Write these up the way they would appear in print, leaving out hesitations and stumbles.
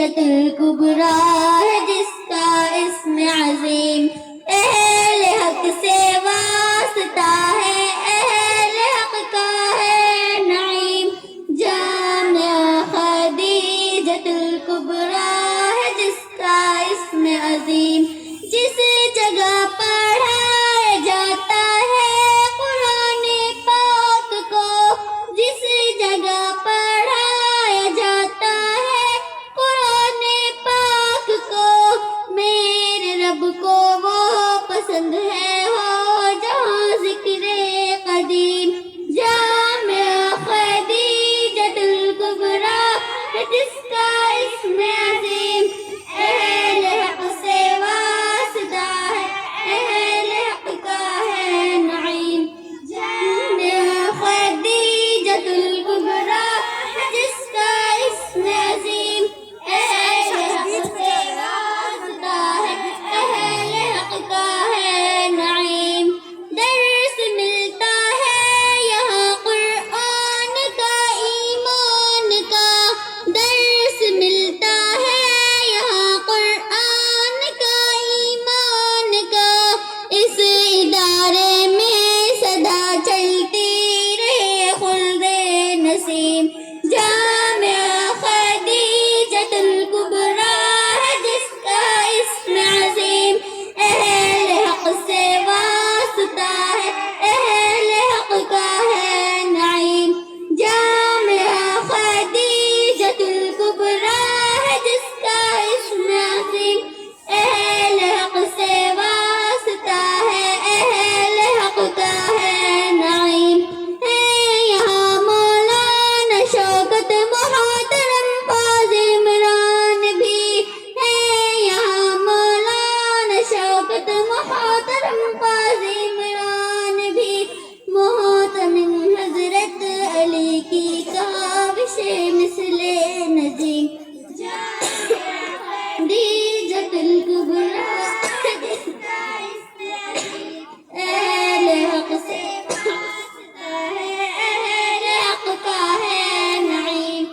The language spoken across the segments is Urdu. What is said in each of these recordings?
خدیجۃ الکبریٰ ہے جس کا اسم عظیم، اہل حق سے واسطہ ہے، اہل حق کا ہے نعیم، جامعہ خدیجۃ الکبریٰ ہے جس کا اسم عظیم، جس جگہ پڑھایا جاتا ہے قرآن پاک کو، جس جگہ پڑھایا جاتا ہے قرآن پاک کو، میرے رب کو وہ پسند ہے ہو جہاں ذکر قدیم، جامعہ خدیجۃ الکبریٰ جس کا اسم عظیم، اہل حق سے واسطہ ہے، اہل حق کا ہے نعیم، جامعہ خدیجۃ الکبریٰ جس کا اسم عظیم، اہل حق سے واسطہ ہے، اہل حق کا ہے نعیم، درس ملتا ہے یہاں قرآن کا، ایمان کا درس ملتا ہے یہاں قرآن کا، ایمان کا، اس ادارے میں سدا چلتی رہے خلد نسیم، جامعہ خدیجۃ الکبریٰ ہے جس کا اسم عظیم، اہل حق سے واسطہ ہے، اہل حق کا ہے نعیم، جامعہ خدیجۃ الکبریٰ ہے جس کا اسم عظیم، اہل حق سے واسطہ ہے، اہل حق کا ہے نعیم، ہے یہاں مولانا شوکت محترم قاضی عمران بھی، ہے یہاں مولانا شوکت محترم قاضی عمران بھی، محتمم حضرت علی کی کاوش مثل نجیم، خدیجۃ الکبریٰ جس کا اسم عظیم، اہل حق سے واسطہ ہے، اہل حق کا ہے نعیم،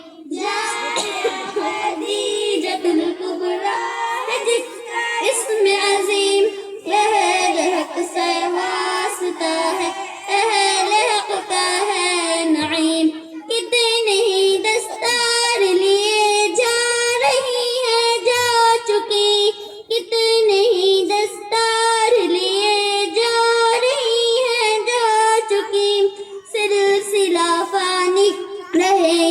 خدیجۃ الکبریٰ جس کا اسم عظیم، اہل حق سے واسطہ ہے، اہل حق کا ہے نعیم، کتنے ہی دستار لیے جا رہی ہے جا چکی، کتنے ہی دستار لیے جا رہی ہے جا چکی، سلسلہ فانی رہے